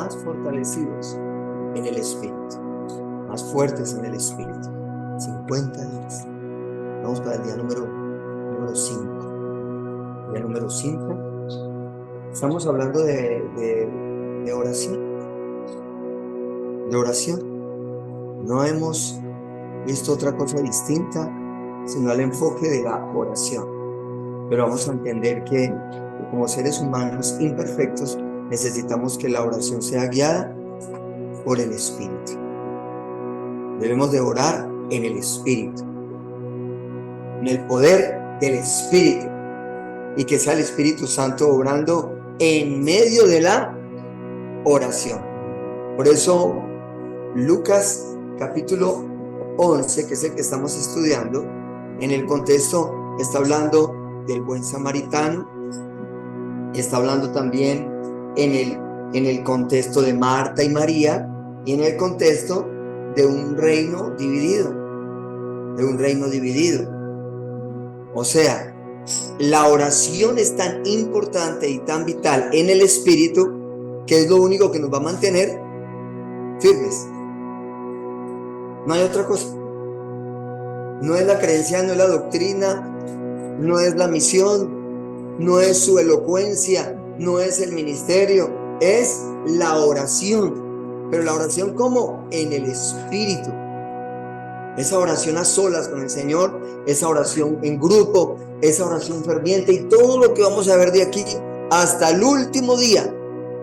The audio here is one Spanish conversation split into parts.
más fortalecidos en el Espíritu, más fuertes en el Espíritu. 50 días. Vamos para el día número 5. Día número 5. Estamos hablando de oración. De oración. No hemos visto otra cosa distinta, sino el enfoque de la oración. Pero vamos a entender que como seres humanos imperfectos, necesitamos que la oración sea guiada por el Espíritu. Debemos de orar en el Espíritu, en el poder del Espíritu, y que sea el Espíritu Santo obrando en medio de la oración. Por eso Lucas capítulo 11, que es el que estamos estudiando, en el contexto está hablando del buen samaritano, está hablando también en el contexto de Marta y María, y en el contexto de un reino dividido, O sea, la oración es tan importante y tan vital en el Espíritu, que es lo único que nos va a mantener firmes. No hay otra cosa. No es la creencia, no es la doctrina, no es la misión, no es su elocuencia, no es el ministerio, es la oración. Pero la oración, ¿cómo? En el Espíritu. Esa oración a solas con el Señor, esa oración en grupo, esa oración ferviente, y todo lo que vamos a ver de aquí hasta el último día.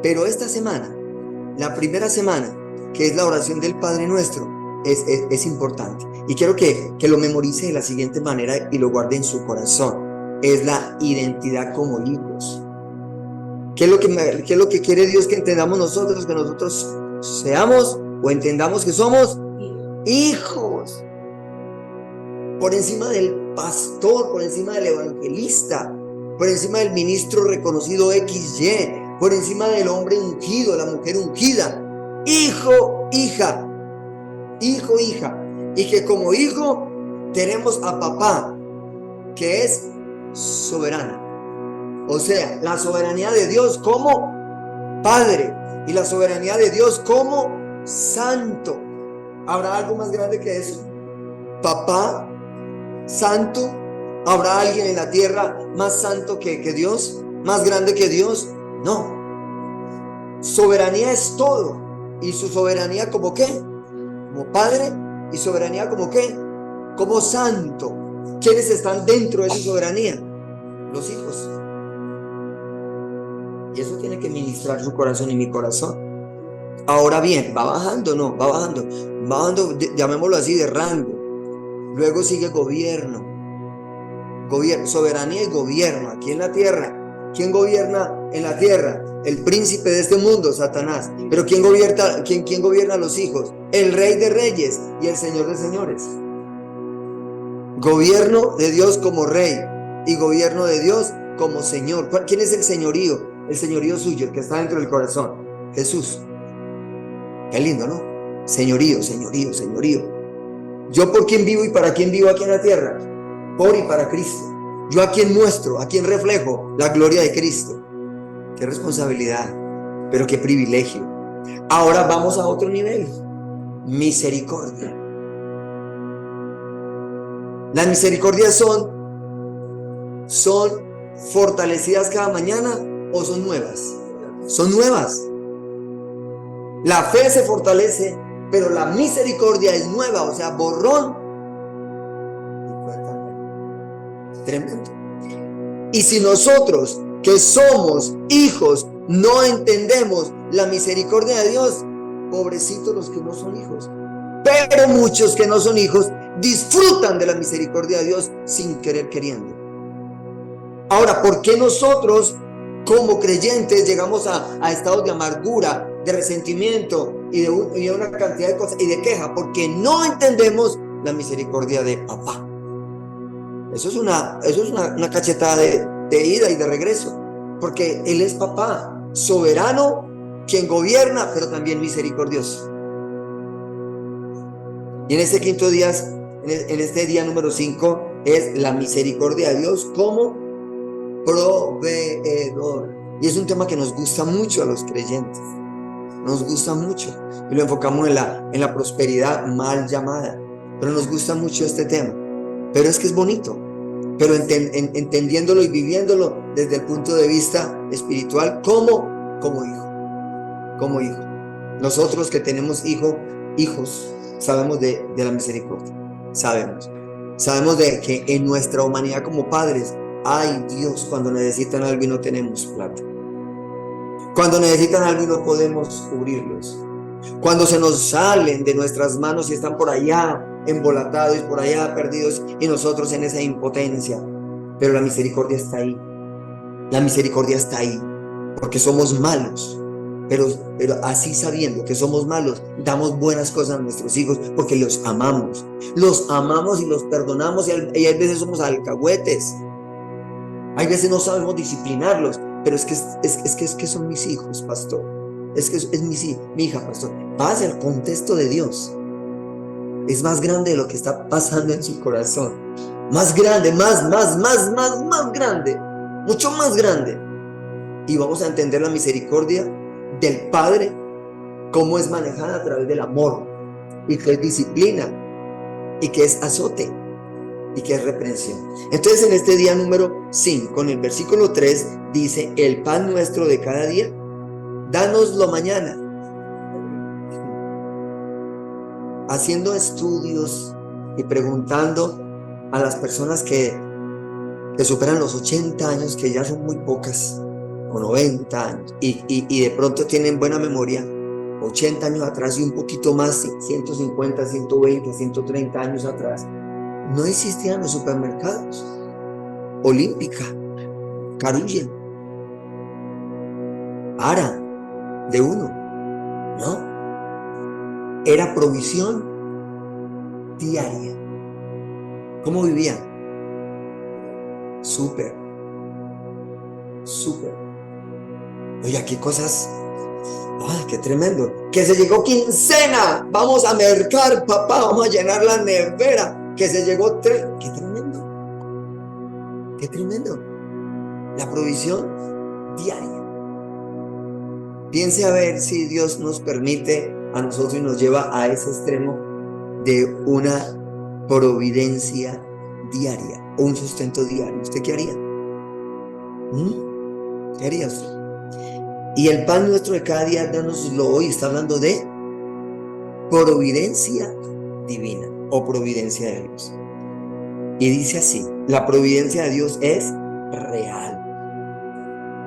Pero esta semana, la primera semana, que es la oración del Padre Nuestro, es importante. Y quiero que lo memorice de la siguiente manera y lo guarde en su corazón. Es la identidad como hijos. ¿Qué es lo que quiere Dios que entendamos nosotros? Que nosotros seamos o entendamos que somos hijos. Por encima del pastor, por encima del evangelista, por encima del ministro reconocido XY, por encima del hombre ungido, la mujer ungida. Hijo, hija. Hijo, hija. Y que como hijo tenemos a papá, que es soberano. O sea, la soberanía de Dios como Padre y la soberanía de Dios como Santo. ¿Habrá algo más grande que eso? Papá Santo. ¿Habrá alguien en la tierra más santo que Dios? ¿Más grande que Dios? No. Soberanía es todo. ¿Y su soberanía como qué? Como Padre. ¿Y soberanía como qué? Como Santo. ¿Quiénes están dentro de esa soberanía? Los hijos. Y eso tiene que ministrar su corazón y mi corazón. Ahora bien, va bajando, no, va bajando, llamémoslo así, de rango. Luego sigue gobierno, soberanía y gobierno aquí en la tierra. ¿Quién gobierna en la tierra? El príncipe de este mundo, Satanás. Pero ¿quién gobierna a los hijos? El Rey de Reyes y el Señor de Señores. Gobierno de Dios como Rey y gobierno de Dios como Señor. ¿Quién es el señorío? El señorío suyo, el que está dentro del corazón. Jesús. Qué lindo, ¿no? Señorío. ¿Yo por quién vivo y para quién vivo aquí en la tierra? Por y para Cristo. ¿Yo a quién muestro? ¿A quién reflejo? La gloria de Cristo. Qué responsabilidad, pero qué privilegio. Ahora vamos a otro nivel. Misericordia. Las misericordias son fortalecidas cada mañana o son nuevas. Son nuevas. La fe se fortalece, pero la misericordia es nueva, o sea, borrón. Tremendo. Y si nosotros, que somos hijos, no entendemos la misericordia de Dios, pobrecitos los que no son hijos. Pero muchos que no son hijos disfrutan de la misericordia de Dios sin querer queriendo. Ahora, ¿por qué nosotros como creyentes llegamos a estados de amargura, de resentimiento y de una cantidad de cosas y de queja? Porque no entendemos la misericordia de papá. Eso es una cachetada de ida y de regreso, porque Él es papá, soberano, quien gobierna, pero también misericordioso. Y en este quinto día, en este día número 5, es la misericordia de Dios como proveedor. Y es un tema que nos gusta mucho a los creyentes. nos gusta mucho y lo enfocamos en la prosperidad mal llamada, pero nos gusta mucho este tema. Pero es que es bonito, pero entendiéndolo y viviéndolo desde el punto de vista espiritual como hijo. Nosotros que tenemos hijos, sabemos de la misericordia, sabemos de que en nuestra humanidad como padres, ay Dios, cuando necesitan algo y no tenemos plata, cuando necesitan algo y no podemos cubrirlos, cuando se nos salen de nuestras manos y están por allá embolatados, por allá perdidos, y nosotros en esa impotencia. Pero la misericordia está ahí. La misericordia está ahí, porque somos malos. Pero así sabiendo que somos malos, damos buenas cosas a nuestros hijos porque los amamos. Los amamos y los perdonamos, y hay veces somos alcahuetes. Hay veces no sabemos disciplinarlos, pero es que son mis hijos, pastor. Es que es mi hija, pastor. Pase al contexto de Dios. Es más grande de lo que está pasando en su corazón. Más grande, más grande. Mucho más grande. Y vamos a entender la misericordia del Padre, cómo es manejada a través del amor, y que es disciplina, y que es azote, y que es reprensión. Entonces, en este día número 5, en el versículo 3, dice: el pan nuestro de cada día, dánoslo mañana. Haciendo estudios y preguntando a las personas que superan los 80 años, que ya son muy pocas, o 90 años, y de pronto tienen buena memoria, 80 años atrás y un poquito más, 150, 120, 130 años atrás, no existían los supermercados. Olímpica, Carulla, Ara, de uno, ¿no? Era provisión diaria. ¿Cómo vivían? Súper. Oye, qué cosas. ¡Ay, qué tremendo! Que se llegó quincena. Vamos a mercar, papá. Vamos a llenar la nevera. Que se llegó ¡Qué tremendo! ¡Qué tremendo! La provisión diaria. Piense a ver si Dios nos permite a nosotros y nos lleva a ese extremo de una providencia diaria o un sustento diario. ¿Usted qué haría? ¿Qué haría usted? Y el pan nuestro de cada día, dánoslo hoy. Está hablando de providencia divina o providencia de Dios. Y dice así: la providencia de Dios es real.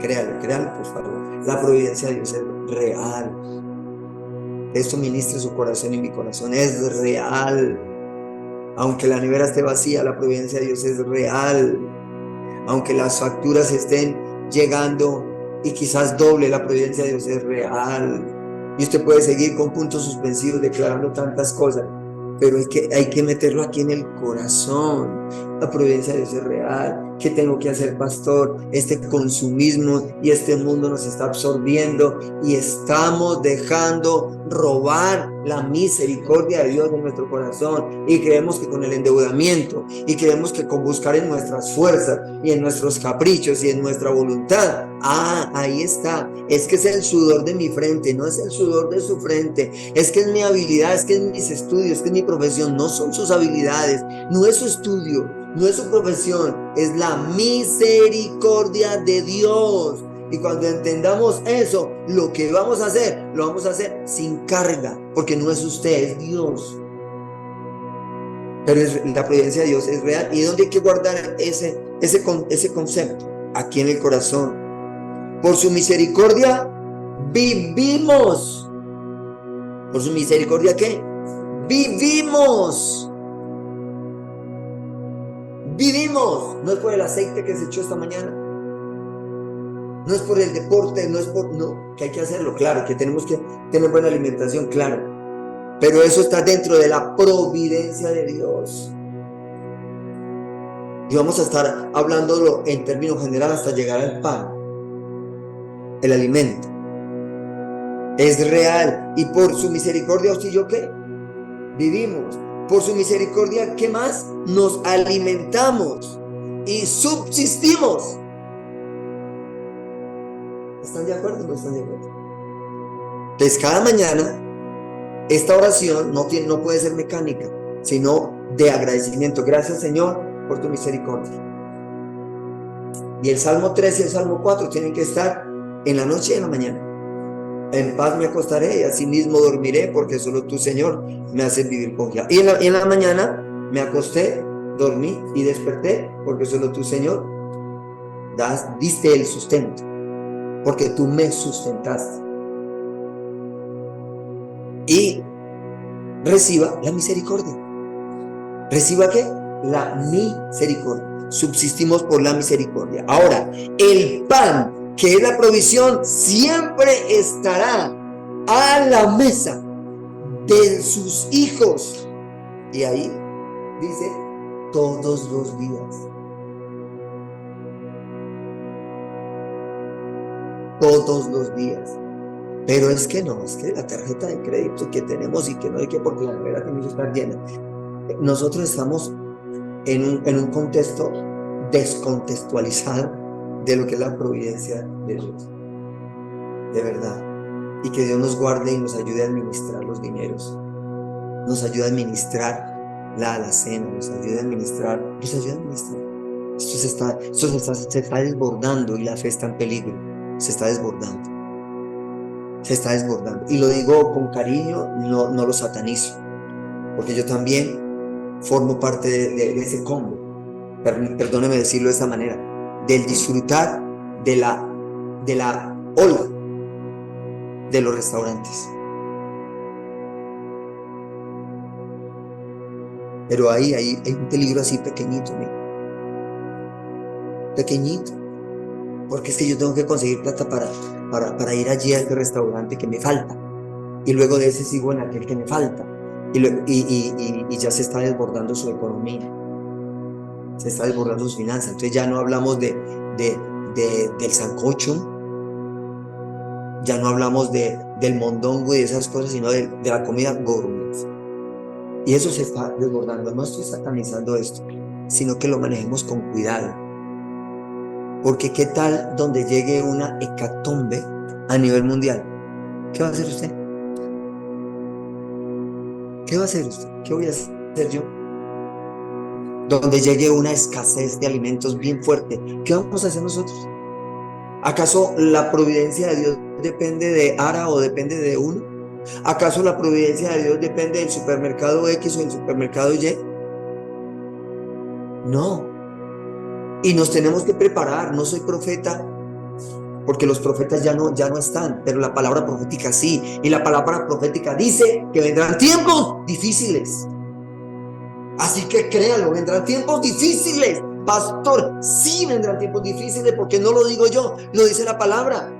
Créalo, por favor. La providencia de Dios es real. Esto ministra su corazón y mi corazón. Es real. Aunque la nevera esté vacía, la providencia de Dios es real. Aunque las facturas estén llegando y quizás doble, la providencia de Dios es real. Y usted puede seguir con puntos suspensivos declarando tantas cosas, pero hay que meterlo aquí en el corazón. La providencia de Dios es real. ¿Qué tengo que hacer, pastor? Este consumismo y este mundo nos está absorbiendo y estamos dejando robar la misericordia de Dios en nuestro corazón, y creemos que con el endeudamiento, y creemos que con buscar en nuestras fuerzas y en nuestros caprichos y en nuestra voluntad, ahí está, es que es el sudor de mi frente, no es el sudor de su frente, es que es mi habilidad, es que es mis estudios, es que es mi profesión. No son sus habilidades, no es su estudio, no es su profesión, es la misericordia de Dios. Y cuando entendamos eso, lo que vamos a hacer, lo vamos a hacer sin carga, porque no es usted, es Dios. Pero la providencia de Dios es real. ¿Y dónde hay que guardar ese concepto? Aquí en el corazón. Por su misericordia vivimos. ¿Por su misericordia qué? Vivimos. No es por el aceite que se echó esta mañana, no es por el deporte, no, que hay que hacerlo, claro, que tenemos que tener buena alimentación, claro, pero eso está dentro de la providencia de Dios. Y vamos a estar hablándolo en términos generales hasta llegar al pan, el alimento. Es real. Y por su misericordia, ¿usted y yo qué? Vivimos. Por su misericordia, ¿qué más? Nos alimentamos y subsistimos. ¿Están de acuerdo o no están de acuerdo? Entonces, cada mañana, esta oración no puede ser mecánica, sino de agradecimiento. Gracias, Señor, por tu misericordia. Y el Salmo 3 y el Salmo 4 tienen que estar en la noche y en la mañana. En paz me acostaré y asimismo dormiré, porque solo tú, Señor, me haces vivir confiado. Y en la mañana me acosté, dormí y desperté, porque solo tú, Señor, diste el sustento, porque tú me sustentaste. Y reciba la misericordia. ¿Reciba qué? La misericordia. Subsistimos por la misericordia. Ahora, el pan, que es la provisión, siempre estará a la mesa de sus hijos. Y ahí dice, todos los días. Todos los días. Pero es que la tarjeta de crédito que tenemos y que no hay que, porque la nevera tiene que estar llena. Nosotros estamos en un contexto descontextualizado de lo que es la providencia de Dios. De verdad. Y que Dios nos guarde y nos ayude a administrar los dineros. Nos ayude a administrar la alacena, nos ayude a administrar. Esto se está desbordando y la fe está en peligro. Se está desbordando. Se está desbordando. Y lo digo con cariño, no lo satanizo. Porque yo también formo parte de ese combo. Perdóneme decirlo de esa manera. Del disfrutar de la ola de los restaurantes. Pero ahí hay un peligro así pequeñito, ¿no? Pequeñito. Porque es que yo tengo que conseguir plata para ir allí a ese restaurante que me falta. Y luego de ese sigo en aquel que me falta. Y ya se está desbordando su economía. Se está desbordando sus finanzas. Entonces ya no hablamos del sancocho. Ya no hablamos del mondongo y de esas cosas, sino de la comida gourmet. Y eso se está desbordando. No estoy satanizando esto, sino que lo manejemos con cuidado. Porque ¿qué tal donde llegue una hecatombe a nivel mundial? ¿Qué va a hacer usted? ¿Qué va a hacer usted? ¿Qué voy a hacer yo? Donde llegue una escasez de alimentos bien fuerte, ¿qué vamos a hacer nosotros? ¿Acaso la providencia de Dios depende de Ara o depende de uno? ¿Acaso la providencia de Dios depende del supermercado X o del supermercado Y? No. Y nos tenemos que preparar. No soy profeta, porque los profetas ya no están, pero la palabra profética sí. Y la palabra profética dice que vendrán tiempos difíciles. Así que créalo, vendrán tiempos difíciles. Pastor, sí vendrán tiempos difíciles, porque no lo digo yo, lo dice la palabra.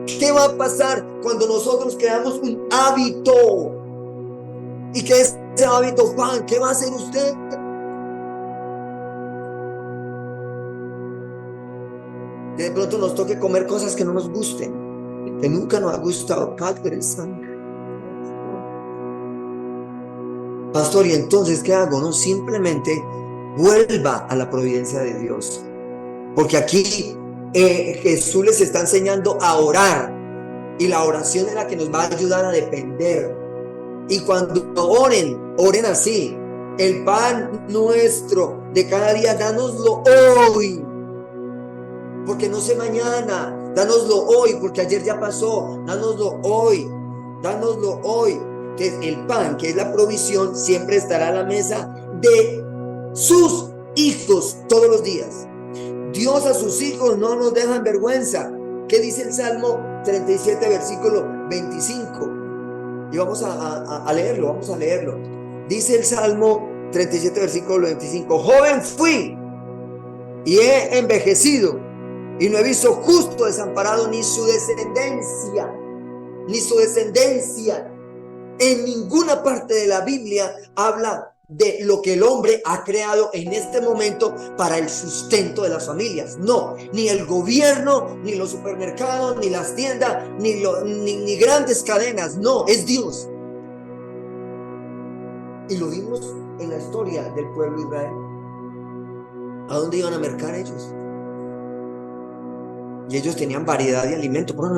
¿Qué va a pasar cuando nosotros creamos un hábito? ¿Y qué es ese hábito, Juan? ¿Qué va a hacer usted? Que de pronto nos toque comer cosas que no nos gusten, que nunca nos ha gustado. Padre Santo. Pastor, ¿y entonces qué hago? No, simplemente vuelva a la providencia de Dios. Porque aquí Jesús les está enseñando a orar. Y la oración es la que nos va a ayudar a depender. Y cuando oren así: el pan nuestro de cada día, dánoslo hoy. Porque no sé mañana. Dánoslo hoy, porque ayer ya pasó. Dánoslo hoy. Dánoslo hoy. Entonces, el pan, que es la provisión, siempre estará a la mesa de sus hijos todos los días. Dios a sus hijos no nos deja en vergüenza. ¿Qué dice el Salmo 37, versículo 25? Y vamos a leerlo. Dice el Salmo 37, versículo 25: joven fui y he envejecido, y no he visto justo desamparado, ni su descendencia. En ninguna parte de la Biblia habla de lo que el hombre ha creado en este momento para el sustento de las familias. No, ni el gobierno, ni los supermercados, ni las tiendas, ni grandes cadenas. No, es Dios. Y lo vimos en la historia del pueblo de Israel. ¿A dónde iban a mercar ellos? Y ellos tenían variedad de alimentos. Por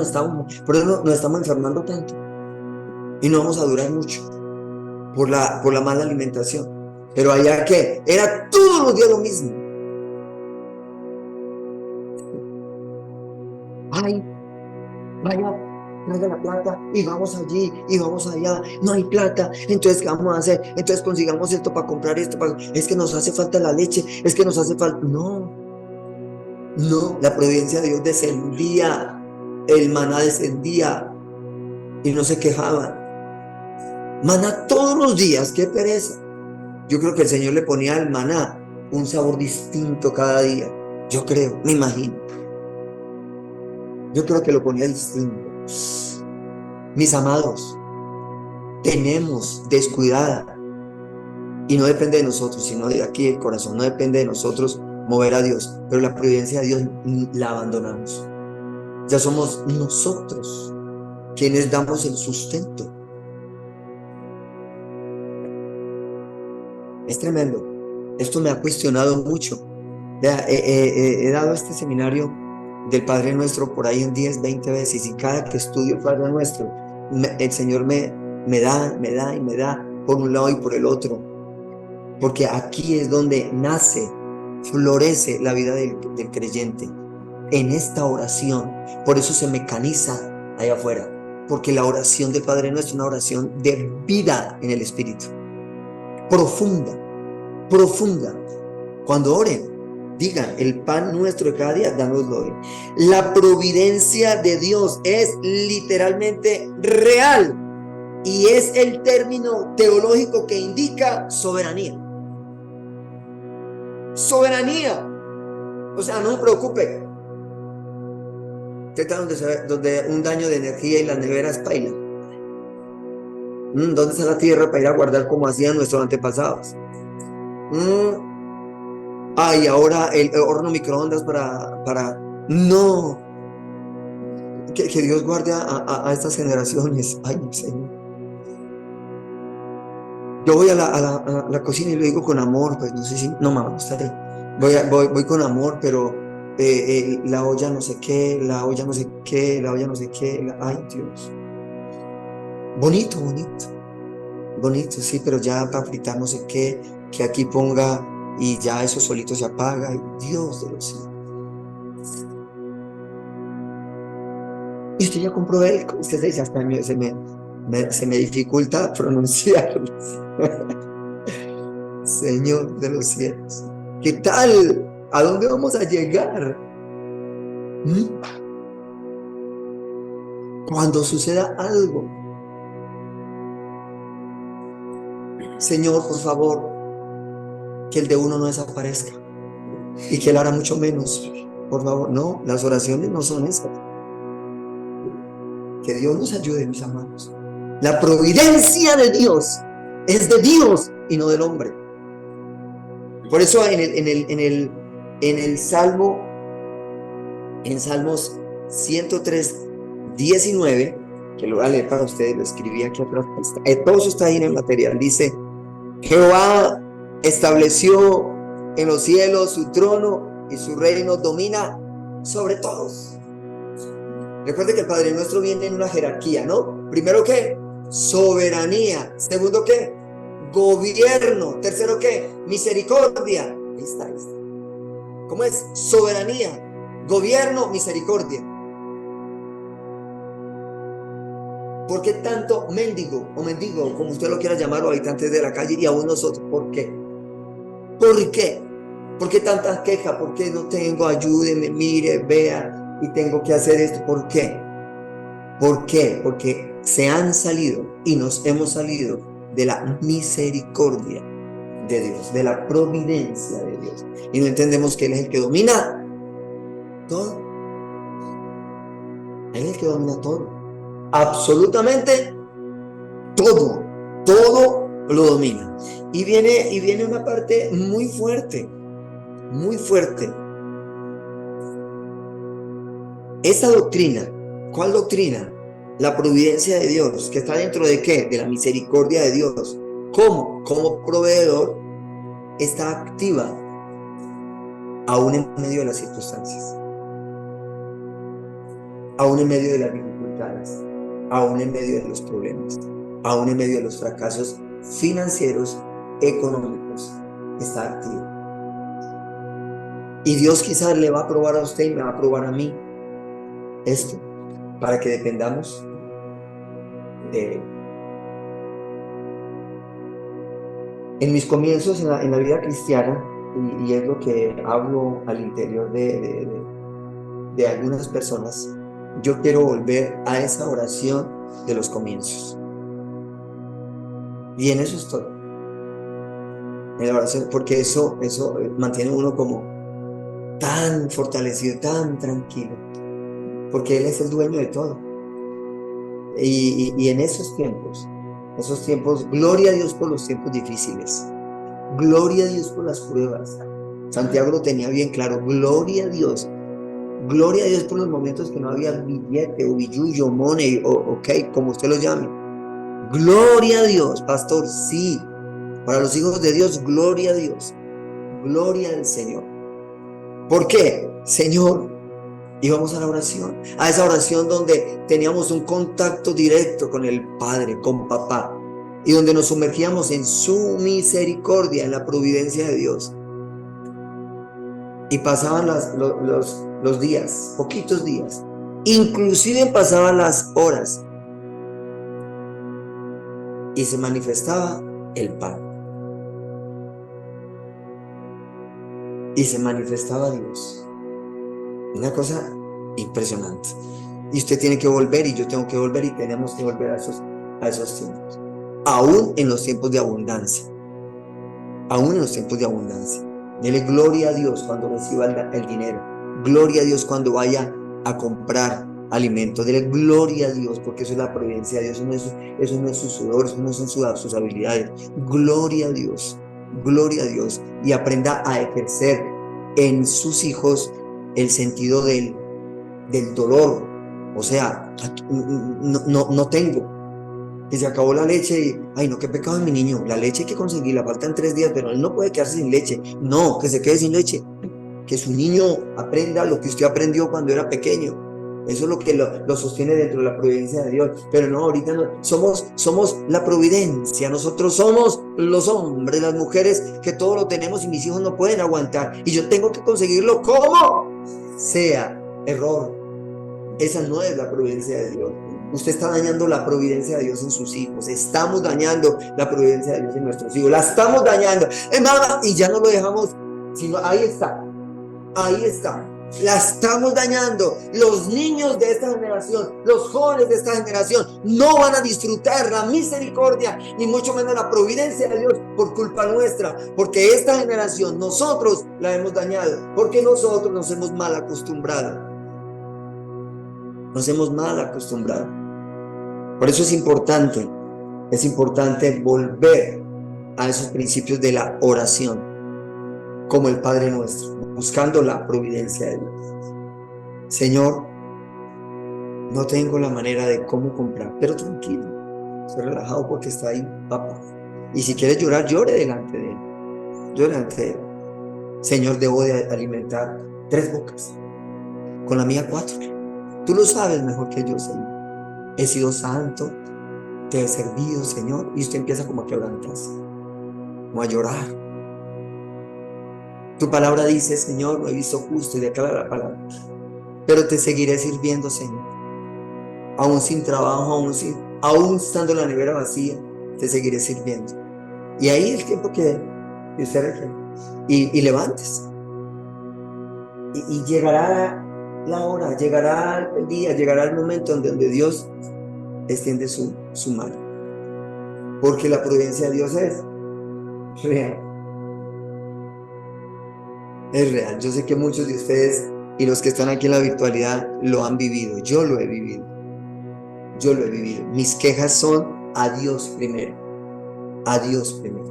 eso nos estamos enfermando tanto. y no vamos a durar mucho por la mala alimentación. Pero allá que era todos los días lo mismo. Ay, vaya, traiga la plata y vamos allí y vamos allá. No hay plata, entonces ¿qué vamos a hacer? Entonces consigamos esto para comprar esto. Es que nos hace falta la leche, es que nos hace falta. No, no, la providencia de Dios descendía, el maná descendía y no se quejaban. Maná todos los días, qué pereza. Yo creo que el Señor le ponía al maná un sabor distinto cada día. Yo creo, me imagino. Yo creo que lo ponía distinto. Mis amados, tenemos descuidada y no depende de nosotros, sino de aquí el corazón. No depende de nosotros mover a Dios, pero la providencia de Dios la abandonamos. Ya somos nosotros quienes damos el sustento. Es tremendo. Esto me ha cuestionado mucho. He dado este seminario del Padre Nuestro por ahí en 10, 20 veces, y cada que estudio el Padre Nuestro, el Señor me da y me da por un lado y por el otro, porque aquí es donde nace, florece la vida del creyente, en esta oración. Por eso se mecaniza allá afuera, porque la oración del Padre Nuestro es una oración de vida en el Espíritu, profunda, profunda. Cuando oren, digan: el pan nuestro de cada día, dánoslo hoy. La providencia de Dios es literalmente real y es el término teológico que indica soberanía. Soberanía. O sea, no se preocupe. ¿Qué tal donde un daño de energía y las neveras pailan? ¿Dónde está la tierra para ir a guardar como hacían nuestros antepasados? Ay, ahora el horno microondas para... No. Que Dios guarde a estas generaciones. Ay, Señor. Yo voy a la cocina y lo digo con amor, pues no sé si... No, mamá, estaré. Voy con amor, pero la olla no sé qué, la olla no sé qué, la olla no sé qué. Ay, Dios. Bonito, bonito. Bonito, sí, pero ya para fritar no sé qué, que aquí ponga y ya eso solito se apaga. Dios de los cielos. Y usted ya compró usted se dice, hasta se me dificulta pronunciarlo. Señor de los cielos, ¿qué tal? ¿A dónde vamos a llegar? Cuando suceda algo, Señor, por favor, que el de uno no desaparezca y que él hará mucho menos. Por favor, no, las oraciones no son esas. Que Dios nos ayude, mis amados. La providencia de Dios es de Dios y no del hombre. Por eso en el Salmo, en Salmos 103, 19, que lo voy a leer para ustedes, lo escribí aquí atrás, todo eso está ahí en el material. Dice: Jehová estableció en los cielos su trono y su reino domina sobre todos. Recuerde que el Padre Nuestro viene en una jerarquía, ¿no? Primero, ¿qué? Soberanía. Segundo, ¿qué? Gobierno. Tercero, ¿qué? Misericordia. Ahí está. ¿Cómo es? Soberanía, gobierno, misericordia. ¿Por qué tanto mendigo o mendigo, como usted lo quiera llamar, o habitantes de la calle, y aún nosotros? ¿Por qué? ¿Por qué? ¿Por qué tantas quejas? ¿Por qué no tengo? Ayúdeme, mire, vea, y tengo que hacer esto. ¿Por qué? ¿Por qué? Porque se han salido y nos hemos salido de la misericordia de Dios, de la providencia de Dios, y no entendemos que Él es el que domina todo. Él es el que domina todo, absolutamente todo, todo lo domina. Y viene una parte muy fuerte, muy fuerte. Esta doctrina, ¿cuál doctrina? La providencia de Dios, que está dentro de ¿qué? De la misericordia de Dios. ¿Cómo? Como proveedor está activa aún en medio de las circunstancias, aún en medio de las dificultades, aún en medio de los problemas. aún en medio de los fracasos financieros, económicos, está activo. Y Dios quizás le va a probar a usted y me va a probar a mí esto, para que dependamos de Él. En mis comienzos en la vida cristiana, y es lo que hablo al interior de algunas personas, yo quiero volver a esa oración de los comienzos. Y en eso estoy, en la oración, porque eso mantiene uno como tan fortalecido, tan tranquilo, porque Él es el dueño de todo. Y en esos tiempos, gloria a Dios por los tiempos difíciles, gloria a Dios por las pruebas. Santiago lo tenía bien claro, gloria a Dios por los momentos que no había billete o billullo, money, o ok, como usted lo llame. Gloria a Dios, pastor, sí, para los hijos de Dios, gloria a Dios, gloria al Señor. ¿Por qué? Señor, íbamos a la oración, a esa oración donde teníamos un contacto directo con el Padre, con papá, y donde nos sumergíamos en su misericordia, en la providencia de Dios. Y pasaban los días, poquitos días, inclusive pasaban las horas, y se manifestaba el Padre. Y se manifestaba Dios. Una cosa impresionante. Y usted tiene que volver, y yo tengo que volver, y tenemos que volver a esos tiempos. Aún en los tiempos de abundancia. Aún en los tiempos de abundancia. Dele gloria a Dios cuando reciba el dinero. Gloria a Dios cuando vaya a comprar alimento. Dele gloria a Dios, porque eso es la providencia de Dios. Eso no es su sudor, eso no son sus habilidades. Gloria a Dios. Gloria a Dios. Y aprenda a ejercer en sus hijos el sentido del dolor. O sea, no tengo, que se acabó la leche y, ay no, qué pecado en mi niño, la leche hay que conseguirla, faltan 3 días, pero él no puede quedarse sin leche. No, que se quede sin leche, que su niño aprenda lo que usted aprendió cuando era pequeño. Eso es lo que lo sostiene dentro de la providencia de Dios. Pero no, ahorita no, somos la providencia, nosotros somos los hombres, las mujeres que todo lo tenemos y mis hijos no pueden aguantar. Y yo tengo que conseguirlo como sea. Error. Esa no es la providencia de Dios. Usted está dañando la providencia de Dios en sus hijos. Estamos dañando la providencia de Dios en nuestros hijos. La estamos dañando. Hermana, y ya no lo dejamos, sino ahí está. Ahí está. La estamos dañando. Los niños de esta generación, los jóvenes de esta generación, no van a disfrutar la misericordia, ni mucho menos la providencia de Dios por culpa nuestra. Porque esta generación, nosotros la hemos dañado. Porque nosotros nos hemos mal acostumbrado. Nos hemos mal acostumbrado. Por eso es importante volver a esos principios de la oración, como el Padre Nuestro, buscando la providencia de Dios. Señor, no tengo la manera de cómo comprar, pero tranquilo, estoy relajado porque está ahí papá. Y si quieres llorar, llore delante de él. Llore delante de él. Señor, debo de alimentar 3 bocas, con la mía 4. Tú lo sabes mejor que yo, Señor. He sido santo, te he servido, Señor. Y usted empieza como a quebrantarse, como a llorar. Tu palabra dice, Señor, no he visto justo, y declara la palabra, pero te seguiré sirviendo, Señor. Aún sin trabajo, aún estando la nevera vacía, te seguiré sirviendo. Y ahí el tiempo que usted requiere. Y levantes. Y llegará la hora, llegará el día, llegará el momento donde Dios extiende su mano. Porque la providencia de Dios es real. Es real. Yo sé que muchos de ustedes y los que están aquí en la virtualidad lo han vivido. Yo lo he vivido. Mis quejas son a Dios primero. A Dios primero.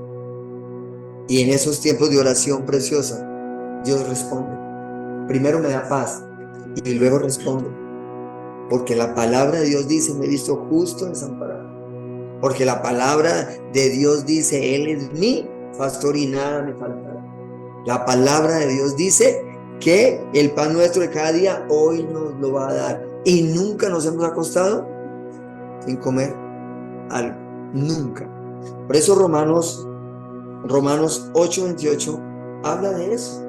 Y en esos tiempos de oración preciosa, Dios responde. Primero me da paz y luego responde. Porque la palabra de Dios dice, me he visto justo desamparado. Porque la palabra de Dios dice, Él es mi pastor y nada me faltará. La palabra de Dios dice que el pan nuestro de cada día hoy nos lo va a dar. Y nunca nos hemos acostado sin comer algo. nunca. Por eso Romanos 8:28 habla de eso.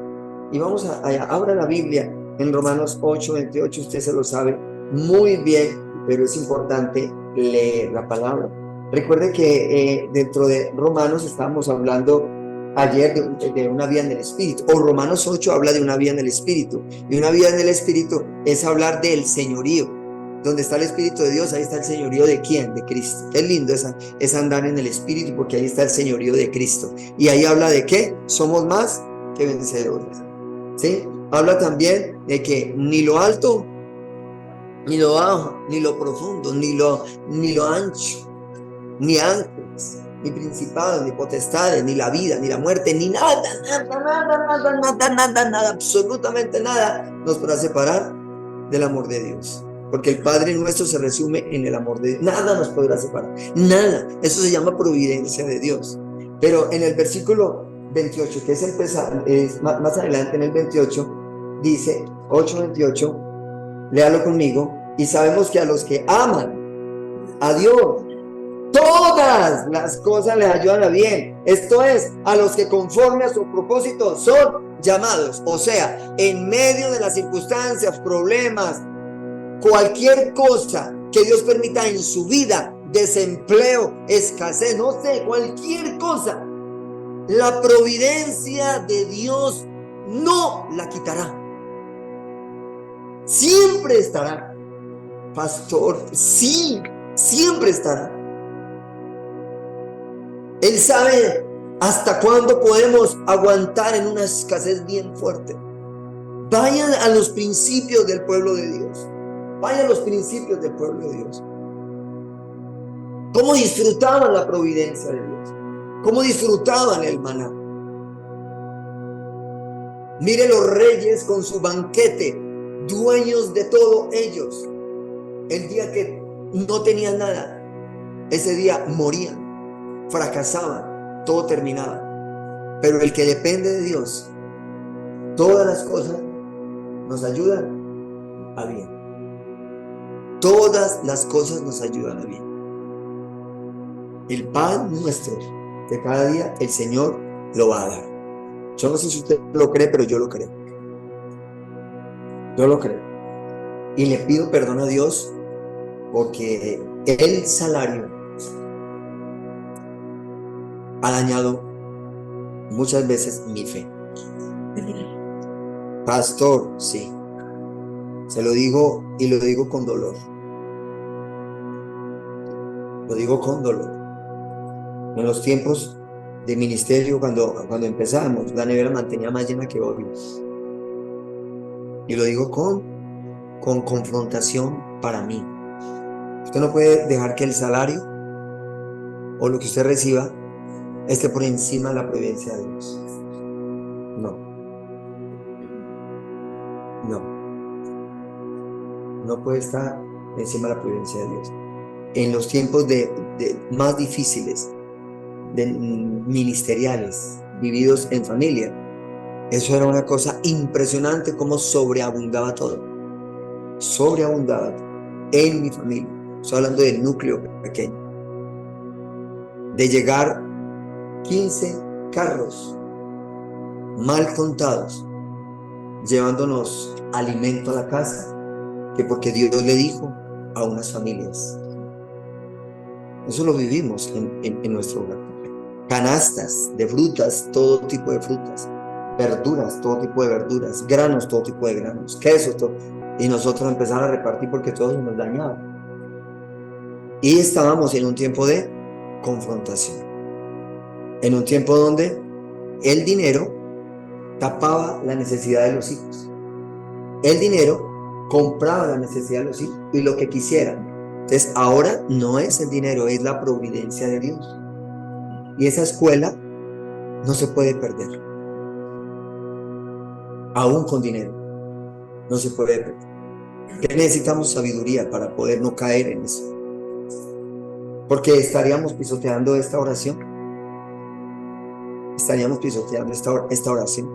Y vamos abra la Biblia en Romanos 8:28, usted se lo sabe muy bien, pero es importante leer la palabra. Recuerde que dentro de Romanos estábamos hablando ayer de una vida en el Espíritu, o Romanos 8 habla de una vida en el Espíritu, y una vida en el Espíritu es hablar del señorío. Donde está el Espíritu de Dios, ahí está el señorío de ¿quién? De Cristo. Qué lindo es andar en el Espíritu, porque ahí está el señorío de Cristo. Y ahí habla de ¿qué? Somos más que vencedores. ¿Sí? Habla también de que ni lo alto, ni lo bajo, ni lo profundo, ni lo ancho, ni ángeles, ni principados, ni potestades, ni la vida, ni la muerte, ni nada, absolutamente nada nos podrá separar del amor de Dios. Porque el Padre nuestro se resume en el amor de Dios. Nada nos podrá separar. Nada. Eso se llama providencia de Dios. Pero en el versículo 28, que es más adelante en el 28, dice 8:28, léalo conmigo. Y sabemos que a los que aman a Dios, todas las cosas les ayudan a bien. Esto es, a los que conforme a su propósito son llamados. O sea, en medio de las circunstancias, problemas, cualquier cosa que Dios permita en su vida, desempleo, escasez, no sé, cualquier cosa, la providencia de Dios no la quitará. Siempre estará. Pastor, sí, siempre estará. Él sabe hasta cuándo podemos aguantar en una escasez bien fuerte. Vayan a los principios del pueblo de Dios. Vayan a los principios del pueblo de Dios. ¿Cómo disfrutaban la providencia de Dios? ¿Cómo disfrutaban el maná? Mire los reyes con su banquete, dueños de todo ellos. El día que no tenían nada, ese día morían, fracasaban, todo terminaba. Pero el que depende de Dios, todas las cosas nos ayudan a bien. Todas las cosas nos ayudan a bien. El pan nuestro de cada día, el Señor lo va a dar. Yo no sé si usted lo cree, pero yo lo creo. Yo lo creo. Y le pido perdón a Dios porque el salario ha dañado muchas veces mi fe. Pastor, sí. Se lo digo y lo digo con dolor. Lo digo con dolor. En los tiempos de ministerio, cuando empezamos, la nevera mantenía más llena que hoy. Y lo digo con confrontación para mí. Usted no puede dejar que el salario o lo que usted reciba esté por encima de la providencia de Dios. No. No puede estar encima de la providencia de Dios. En los tiempos de más difíciles, ministeriales, vividos en familia, eso era una cosa impresionante, como sobreabundaba todo. Sobreabundaba en mi familia. Estoy hablando del núcleo pequeño. De llegar 15 carros mal contados, llevándonos alimento a la casa, que porque Dios le dijo a unas familias. Eso lo vivimos en nuestro hogar. Canastas de frutas, todo tipo de frutas, verduras, todo tipo de verduras, granos, todo tipo de granos, quesos, todo. Y nosotros empezamos a repartir porque todo se nos dañaba. Y estábamos en un tiempo de confrontación, en un tiempo donde el dinero tapaba la necesidad de los hijos. El dinero compraba la necesidad de los hijos y lo que quisieran. Entonces ahora no es el dinero, es la providencia de Dios. Y esa escuela no se puede perder. Aún con dinero no se puede perder. ¿Qué necesitamos? Sabiduría para poder no caer en eso. Porque estaríamos pisoteando esta oración. Estaríamos pisoteando esta oración.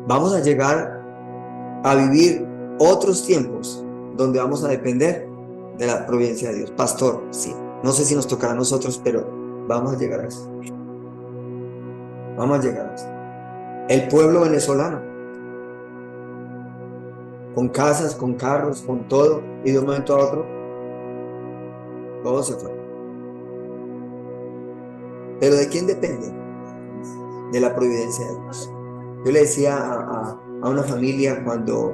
Vamos a llegar a vivir otros tiempos donde vamos a depender de la providencia de Dios. Pastor, sí. No sé si nos tocará a nosotros, pero vamos a llegar a eso. Vamos a llegar a eso. El pueblo venezolano, con casas, con carros, con todo, y de un momento a otro, todo se fue. Pero ¿de quién depende? De la providencia de Dios. Yo le decía a una familia cuando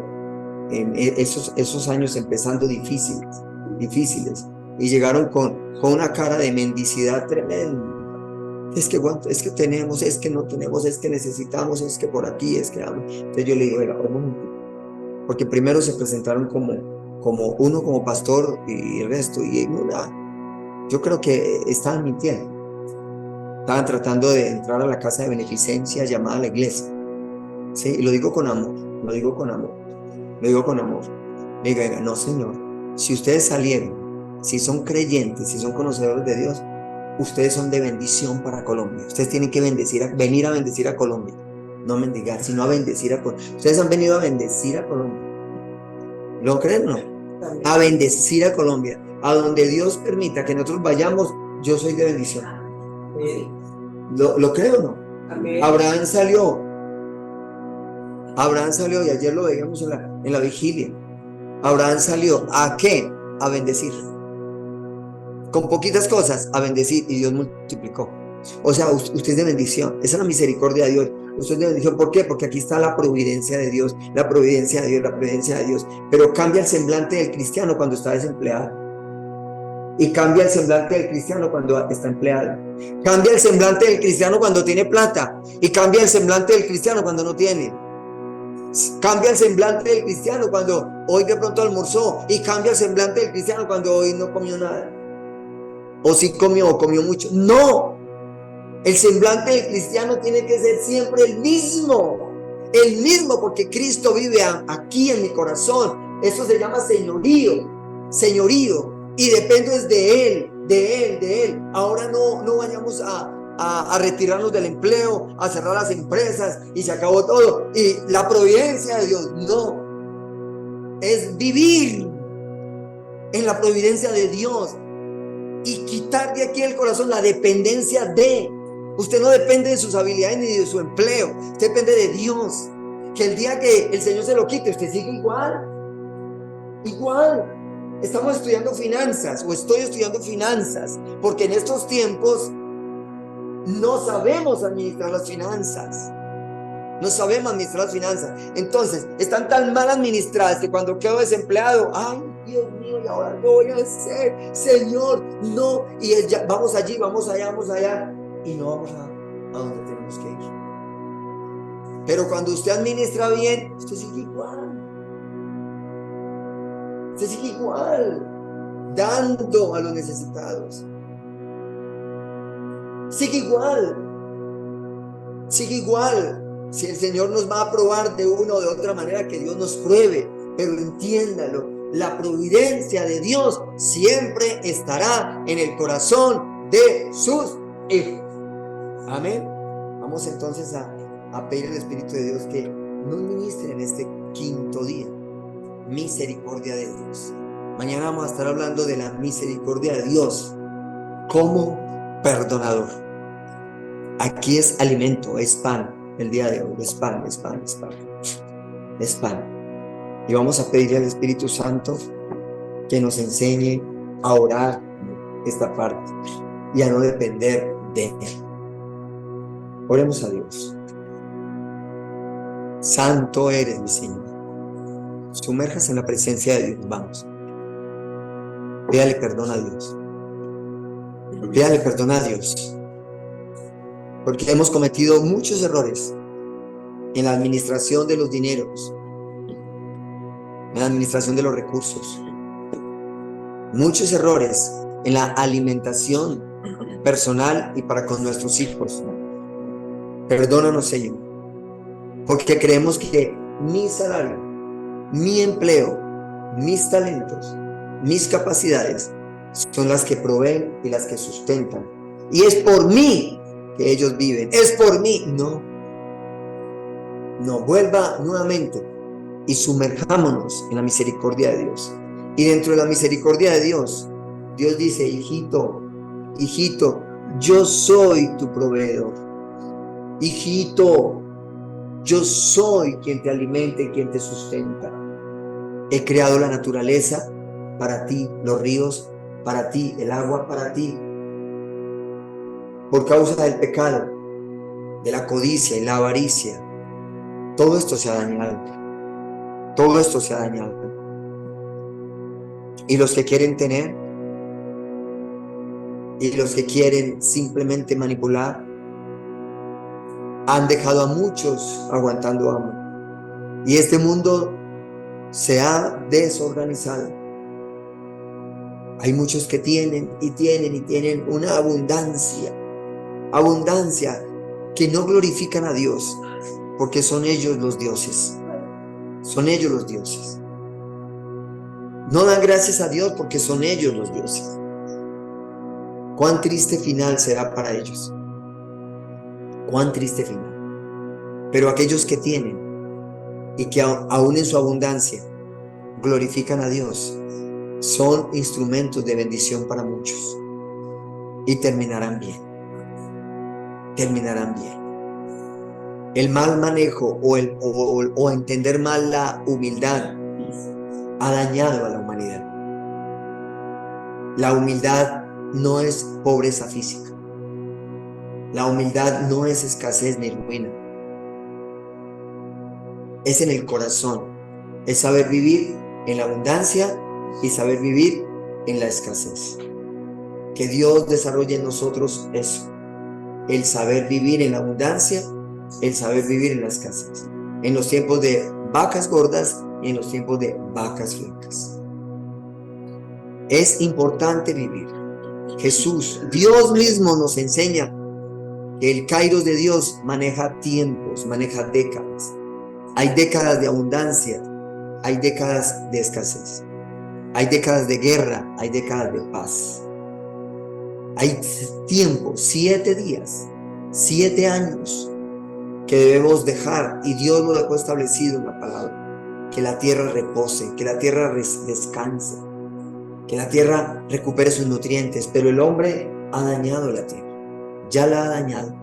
esos años empezando difíciles, y llegaron con una cara de mendicidad tremenda. Es que tenemos, es que no tenemos, es que necesitamos, es que por aquí, es que... Entonces yo le digo, venga, un momento. Porque primero se presentaron como uno como pastor y el resto, y yo creo que estaban mintiendo. Estaban tratando de entrar a la casa de beneficencia llamada la iglesia. Sí, y lo digo con amor, lo digo con amor, lo digo con amor. Le digo, venga, no señor, si ustedes salieron, si son creyentes, si son conocedores de Dios, ustedes son de bendición para Colombia. Ustedes tienen que venir a bendecir a Colombia. No mendigar, sino a bendecir a Colombia. Ustedes han venido a bendecir a Colombia. ¿Lo creen o no? A bendecir a Colombia. A donde Dios permita que nosotros vayamos, yo soy de bendición. ¿Lo creo o no? Amén. Abraham salió y ayer lo veíamos en la vigilia. Abraham salió ¿a qué? A bendecir. Con poquitas cosas, a bendecir, y Dios multiplicó. O sea, usted es de bendición. Esa es la misericordia de Dios. Usted es de bendición. ¿Por qué? Porque aquí está la providencia de Dios, la providencia de Dios, la providencia de Dios. Pero cambia el semblante del cristiano cuando está desempleado. Y cambia el semblante del cristiano cuando está empleado. Cambia el semblante del cristiano cuando tiene plata. Y cambia el semblante del cristiano cuando no tiene. Cambia el semblante del cristiano cuando hoy de pronto almorzó. Y cambia el semblante del cristiano cuando hoy no comió nada. O sí comió o comió mucho. No. El semblante del cristiano tiene que ser siempre el mismo. El mismo, porque Cristo vive aquí en mi corazón. Eso se llama señorío. Señorío. Y dependo es de Él. Ahora no vayamos a retirarnos del empleo, a cerrar las empresas y se acabó todo. Y la providencia de Dios, no. Es vivir en la providencia de Dios y quitar de aquí el corazón la dependencia de. Usted no depende de sus habilidades ni de su empleo, usted depende de Dios. Que el día que el Señor se lo quite, usted sigue igual. Estamos estudiando finanzas, o estoy estudiando finanzas, porque en estos tiempos no sabemos administrar las finanzas. No sabemos administrar las finanzas. Entonces, están tan mal administradas que cuando quedo desempleado, ay, Dios mío, ¿y ahora qué voy a hacer? Señor, no. Y vamos allí, vamos allá, y no vamos a donde tenemos que ir. Pero cuando usted administra bien, usted sigue igual. Usted sigue igual, dando a los necesitados. Sigue igual. Si el Señor nos va a probar de una o de otra manera, que Dios nos pruebe, pero entiéndalo, la providencia de Dios siempre estará en el corazón de sus hijos. Amén. Vamos entonces a pedir al Espíritu de Dios que nos ministre en este quinto día. Misericordia de Dios. Mañana vamos a estar hablando de la misericordia de Dios como perdonador. Aquí es alimento, es pan. El día de hoy es pan. Y vamos a pedirle al Espíritu Santo que nos enseñe a orar esta parte y a no depender de Él. Oremos a Dios. Santo eres, mi Señor. Sumérjase en la presencia de Dios. Vamos. Pídale perdón a Dios. Pídale perdón a Dios. Porque hemos cometido muchos errores en la administración de los dineros, en la administración de los recursos. Muchos errores en la alimentación personal y para con nuestros hijos. Perdónanos, Señor. Porque creemos que mi salario, mi empleo, mis talentos, mis capacidades son las que proveen y las que sustentan. Y es por mí que ellos viven. Es por mí. No, vuelva nuevamente y sumerjámonos en la misericordia de Dios. Y dentro de la misericordia de Dios, Dios dice, hijito, hijito, yo soy tu proveedor. Hijito, yo soy quien te alimenta y quien te sustenta. He creado la naturaleza para ti, los ríos para ti, el agua para ti. Por causa del pecado, de la codicia y la avaricia, todo esto se ha dañado. Todo esto se ha dañado. Y los que quieren tener, y los que quieren simplemente manipular, han dejado a muchos aguantando hambre. Y este mundo se ha desorganizado. Hay muchos que tienen y tienen y tienen una abundancia que no glorifican a Dios, porque son ellos los dioses. Son ellos los dioses. No dan gracias a Dios porque son ellos los dioses. Cuán triste final será para ellos. Cuán triste final. Pero aquellos que tienen y que aún en su abundancia glorifican a Dios, son instrumentos de bendición para muchos. Y terminarán bien. Terminarán bien. El mal manejo o entender mal la humildad ha dañado a la humanidad. La humildad no es pobreza física. La humildad no es escasez ni ruina. Es en el corazón. Es saber vivir en la abundancia y saber vivir en la escasez. Que Dios desarrolle en nosotros eso. El saber vivir en la abundancia, el saber vivir en la escasez. En los tiempos de vacas gordas y en los tiempos de vacas flacas. Es importante vivir. Jesús, Dios mismo nos enseña que el Kairos de Dios maneja tiempos, maneja décadas. Hay décadas de abundancia, hay décadas de escasez. Hay décadas de guerra, hay décadas de paz. Hay tiempos, 7 días, 7 años que debemos dejar, y Dios lo dejó establecido en la palabra, que la tierra repose, que la tierra descanse, que la tierra recupere sus nutrientes, pero el hombre ha dañado la tierra, ya la ha dañado.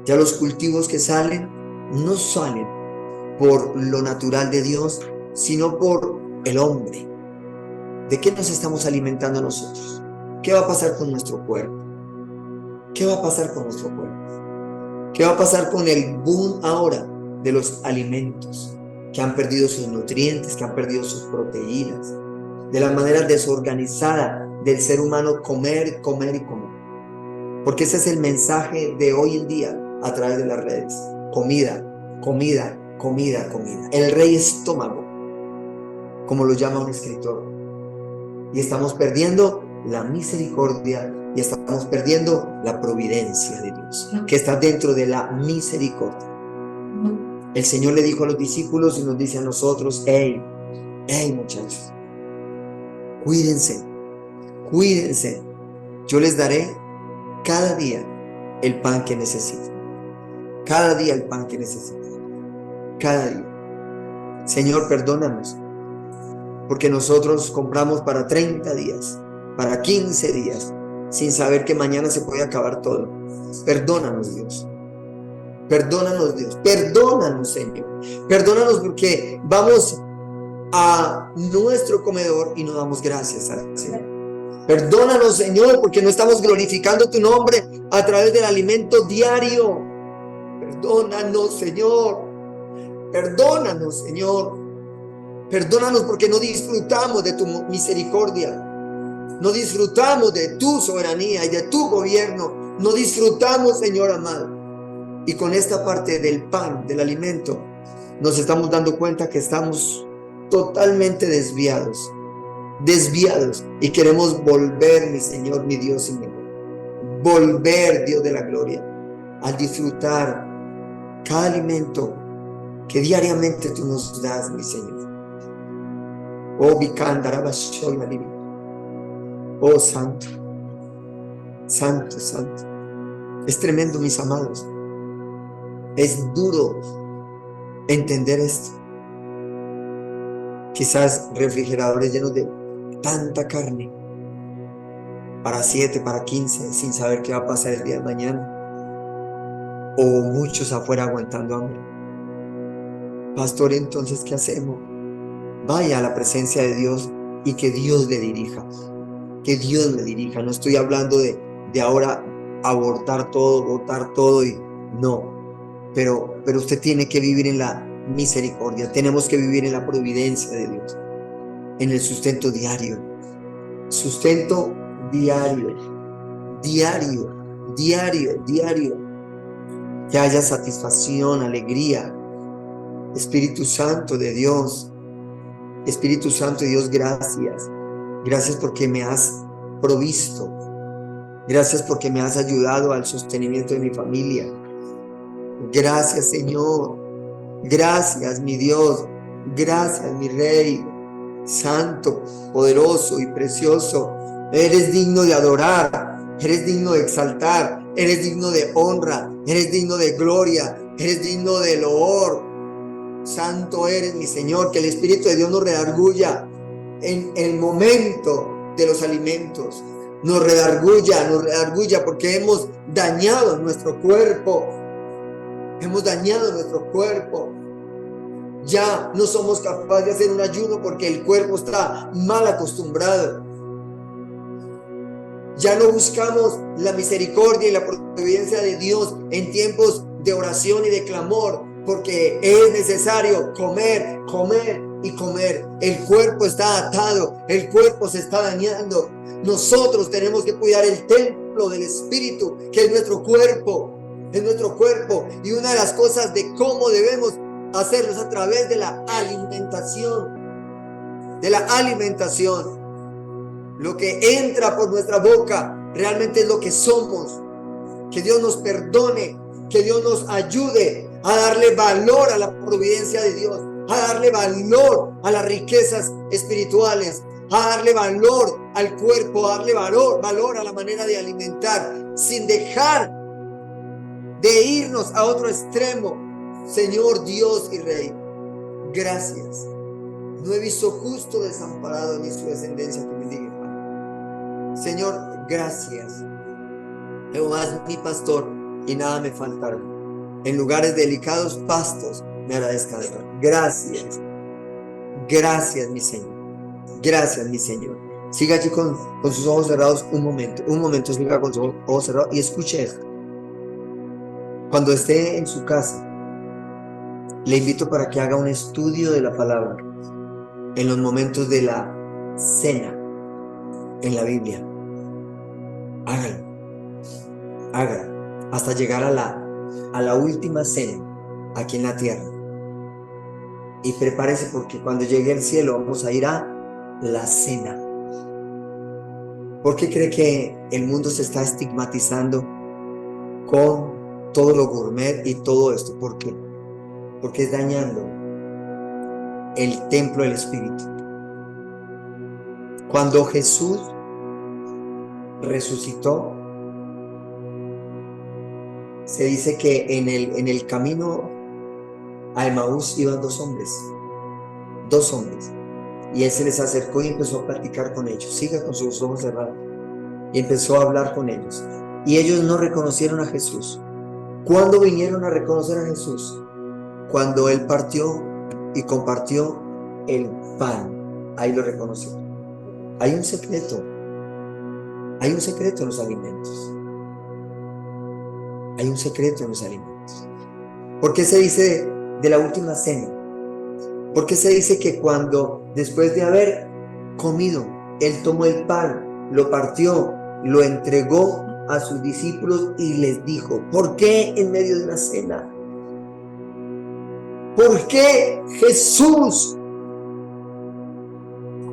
Ya los cultivos que salen no salen por lo natural de Dios, sino por el hombre. ¿De qué nos estamos alimentando nosotros? ¿Qué va a pasar con nuestro cuerpo? ¿Qué va a pasar con nuestro cuerpo? ¿Qué va a pasar con el boom ahora de los alimentos que han perdido sus nutrientes, que han perdido sus proteínas, de la manera desorganizada del ser humano comer, comer y comer? Porque ese es el mensaje de hoy en día a través de las redes. Comida, comida, comida, comida. El rey estómago, como lo llama un escritor. Y estamos perdiendo la misericordia y estamos perdiendo la providencia de Dios, que está dentro de la misericordia. El Señor le dijo a los discípulos y nos dice a nosotros: hey muchachos, cuídense, cuídense. Yo les daré cada día el pan que necesiten. Cada día el pan que necesiten. Cada día. Señor, perdónanos, porque nosotros compramos para 30 días, para 15 días, sin saber que mañana se puede acabar todo. Perdónanos, Dios. Perdónanos, Dios. Perdónanos, Señor. Perdónanos porque vamos a nuestro comedor y no damos gracias al Señor. Perdónanos, Señor, porque no estamos glorificando tu nombre a través del alimento diario. Perdónanos, Señor. Perdónanos, Señor. Perdónanos porque no disfrutamos de tu misericordia. No disfrutamos de tu soberanía y de tu gobierno. No disfrutamos, Señor amado. Y con esta parte del pan, del alimento, nos estamos dando cuenta que estamos totalmente desviados. Desviados. Y queremos volver, mi Señor, mi Dios y mi Dios. Volver, Dios de la gloria, al disfrutar cada alimento que diariamente tú nos das, mi Señor. Oh, oh, santo, santo, santo. Es tremendo, mis amados. Es duro entender esto. Quizás refrigeradores llenos de tanta carne, para 7, para 15, sin saber qué va a pasar el día de mañana. O muchos afuera aguantando hambre. Pastor, entonces, ¿qué hacemos? Vaya a la presencia de Dios y que Dios le dirija. Que Dios le dirija. No estoy hablando de ahora abortar todo, botar todo y no. Pero usted tiene que vivir en la misericordia. Tenemos que vivir en la providencia de Dios. En el sustento diario. Sustento diario. Diario. Diario. Diario. Que haya satisfacción, alegría. Espíritu Santo de Dios. Espíritu Santo de Dios, gracias. Gracias porque me has provisto. Gracias porque me has ayudado al sostenimiento de mi familia. Gracias, Señor. Gracias, mi Dios. Gracias, mi Rey. Santo, poderoso y precioso. Eres digno de adorar. Eres digno de exaltar. Eres digno de honra. Eres digno de gloria. Eres digno de loor. Santo eres, mi Señor. Que el Espíritu de Dios nos redarguya en el momento de los alimentos. Nos redarguya porque hemos dañado nuestro cuerpo. Hemos dañado nuestro cuerpo. Ya no somos capaces de hacer un ayuno porque el cuerpo está mal acostumbrado. Ya no buscamos la misericordia y la providencia de Dios en tiempos de oración y de clamor, porque es necesario comer, comer y comer. El cuerpo está atado, el cuerpo se está dañando. Nosotros tenemos que cuidar el templo del Espíritu, que es nuestro cuerpo. Es nuestro cuerpo. Y una de las cosas de cómo debemos hacerlo es a través de la alimentación. De la alimentación. Lo que entra por nuestra boca realmente es lo que somos. Que Dios nos perdone, que Dios nos ayude a darle valor a la providencia de Dios, a darle valor a las riquezas espirituales, a darle valor al cuerpo, a darle valor a la manera de alimentar, sin dejar de irnos a otro extremo. Señor Dios y Rey, gracias. No he visto justo desamparado ni su descendencia que bendiga. Señor, gracias. Jehová es mi pastor y nada me faltará. En lugares delicados pastos me hará descansar. Gracias. Gracias, mi Señor. Gracias, mi Señor. Siga allí con sus ojos cerrados un momento. Un momento, siga con sus ojos cerrados y escuche esto. Cuando esté en su casa, le invito para que haga un estudio de la palabra en los momentos de la cena en la Biblia. Hágalo hasta llegar a la última cena aquí en la tierra. Y prepárese porque cuando llegue al cielo vamos a ir a la cena. ¿Por qué cree que el mundo se está estigmatizando con todo lo gourmet y todo esto? ¿Por qué? Porque es dañando el templo del Espíritu. Cuando Jesús resucitó, se dice que en el camino a Emaús iban dos hombres, y él se les acercó y empezó a platicar con ellos. Siga con sus ojos cerrados. Y empezó a hablar con ellos, y ellos no reconocieron a Jesús. ¿Cuándo vinieron a reconocer a Jesús? Cuando él partió y compartió el pan. Ahí lo reconoció. Hay un secreto en los alimentos. Hay un secreto en los alimentos. ¿Por qué se dice de la última cena? ¿Por qué se dice que cuando, después de haber comido, él tomó el pan, lo partió, lo entregó a sus discípulos y les dijo? ¿Por qué en medio de una cena? ¿Por qué Jesús?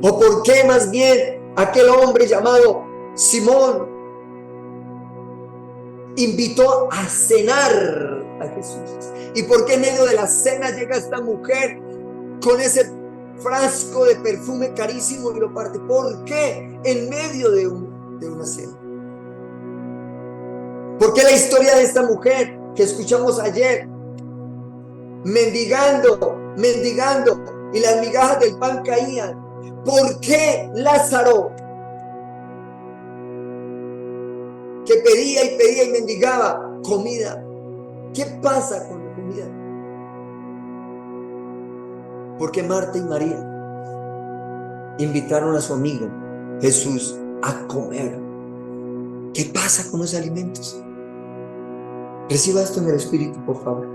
¿O por qué más bien aquel hombre llamado Simón invitó a cenar a Jesús? ¿Y por qué en medio de la cena llega esta mujer con ese frasco de perfume carísimo y lo parte? ¿Por qué en medio de una cena? ¿Por qué la historia de esta mujer que escuchamos ayer, mendigando, y las migajas del pan caían? ¿Por qué Lázaro que pedía y pedía y mendigaba comida. ¿Qué pasa con la comida? Porque Marta y María invitaron a su amigo Jesús a comer. ¿Qué pasa con los alimentos? Reciba esto en el Espíritu, por favor.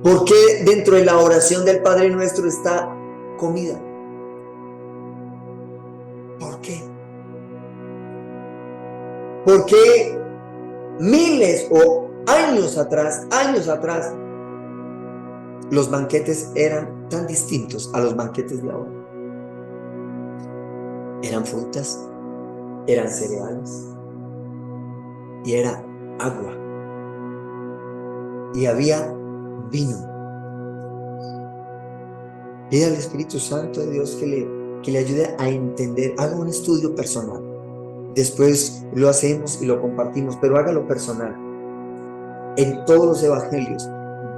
¿Por qué dentro de la oración del Padre Nuestro está comida? ¿Por qué? Porque miles o años atrás, los banquetes eran tan distintos a los banquetes de ahora. Eran frutas, eran cereales y era agua y había vino. Pide al Espíritu Santo de Dios que le ayude a entender. Haga un estudio personal. Después lo hacemos y lo compartimos, pero hágalo personal. En todos los evangelios,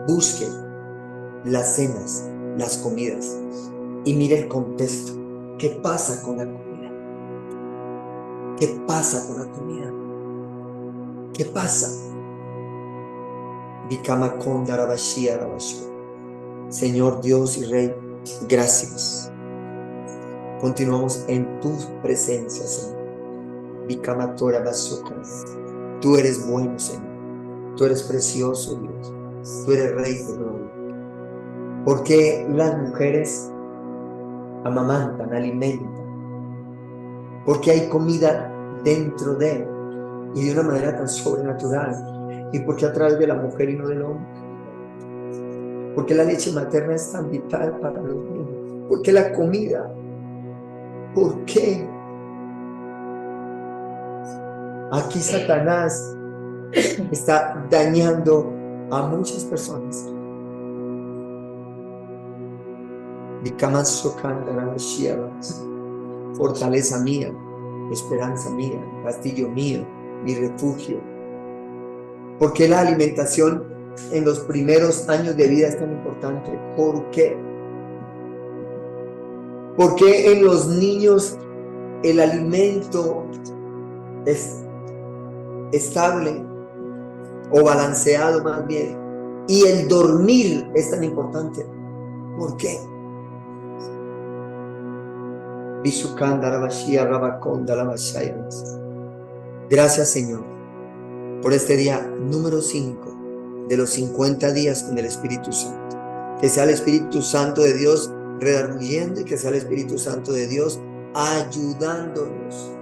busque las cenas, las comidas y mire el contexto. ¿Qué pasa con la comida? ¿Qué pasa con la comida? ¿Qué pasa? Señor Dios y Rey, gracias. Continuamos en tu presencia, Señor. Tú eres bueno, Señor. Tú eres precioso, Dios. Tú eres Rey de gloria. Porque las mujeres amamantan, alimentan. Porque hay comida dentro de él y de una manera tan sobrenatural. Y porque a través de la mujer y no del hombre. Porque la leche materna es tan vital para los niños. Porque la comida. ¿Por qué? Aquí Satanás está dañando a muchas personas. Fortaleza mía, esperanza mía, castillo mío, mi refugio. ¿Por qué la alimentación en los primeros años de vida es tan importante? ¿Por qué? ¿Por qué en los niños el alimento es estable o balanceado más bien, y el dormir es tan importante? ¿Por qué? Gracias, Señor, por este día número 5 de los 50 días con el Espíritu Santo. Que sea el Espíritu Santo de Dios redarguyendo y que sea el Espíritu Santo de Dios ayudándonos.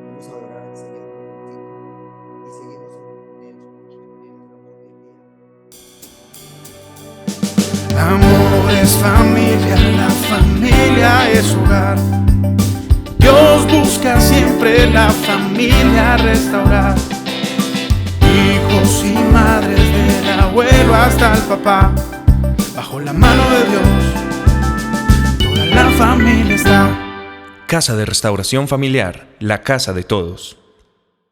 Vamos a orar al Señor y seguimos en el Amor es familia, la familia es hogar. Dios busca siempre la familia restaurar. Hijos y madres, del abuelo hasta el papá, bajo la mano de Dios, toda la familia está. Casa de Restauración Familiar, la casa de todos.